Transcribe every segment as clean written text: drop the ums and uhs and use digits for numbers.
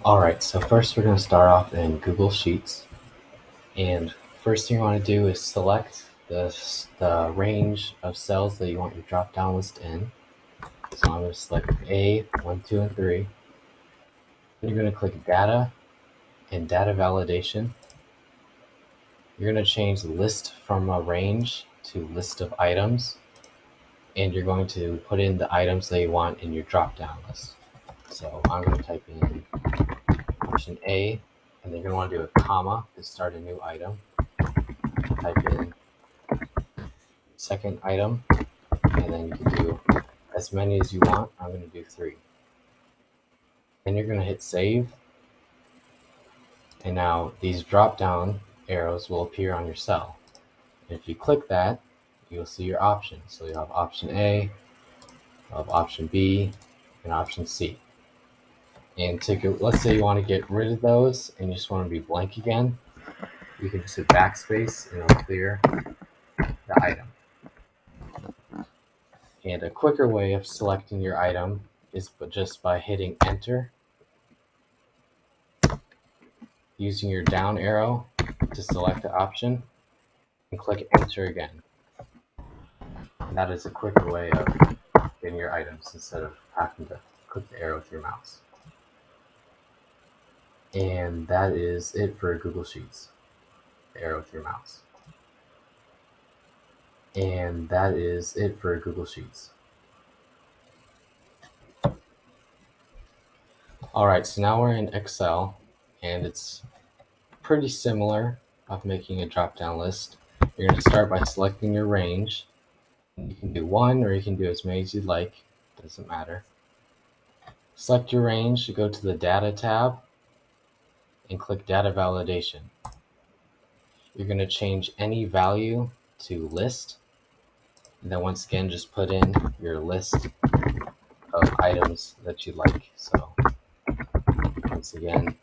Alright, so first we're going to start off in Google Sheets. And first thing you want to do is select the range of cells that you want your drop-down list in. So I'm going to select A, 1, 2, and 3. Then you're going to click Data and Data Validation. You're going to change list from a range to list of items. And you're going to put in the items that you want in your drop-down list. So I'm going to type in option A, and then you're going to want to do a comma to start a new item. Type in second item, and then you can do as many as you want. I'm going to do 3. Then you're going to hit save, and now these drop down arrows will appear on your cell. And if you click that, you'll see your options. So you have option A, you have option B, and option C. And let's say you want to get rid of those and you just want to be blank again, you can just hit backspace and it'll clear the item. And a quicker way of selecting your item is just by hitting enter, using your down arrow to select the option, and click enter again. And that is a quicker way of getting your items instead of having to click the arrow with your mouse. And that is it for Google Sheets, the arrow with your mouse. And that is it for Google Sheets. Alright, so now we're in Excel, and it's pretty similar of making a drop-down list. You're going to start by selecting your range. You can do 1 or you can do as many as you'd like, doesn't matter. Select your range, go to the Data tab, and click Data Validation. You're going to change any value to list, and then once again just put in your list of items that you like. So once again,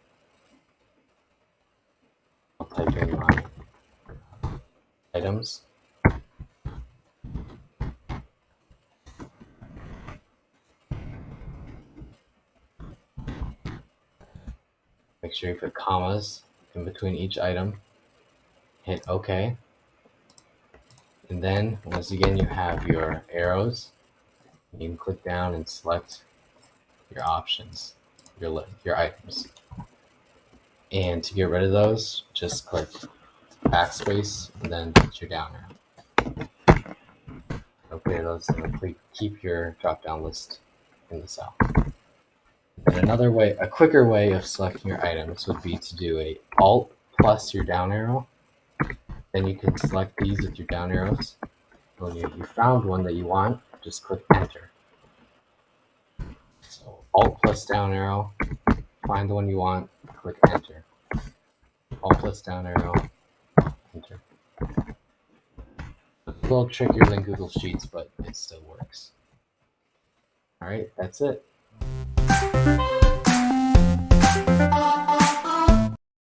I'll type in my items. Make sure you put commas in between each item. Hit OK. And then once again you have your arrows. You can click down and select your options, your items. And to get rid of those, just click backspace and then hit your down arrow. Okay, those and keep your drop-down list in the cell. And a quicker way of selecting your items would be to do a Alt plus your down arrow. Then you can select these with your down arrows. When you found one that you want, just click enter. So Alt plus down arrow, find the one you want, click enter. Alt plus down arrow, enter. It's a little trickier than Google Sheets, but it still works. All right, that's it.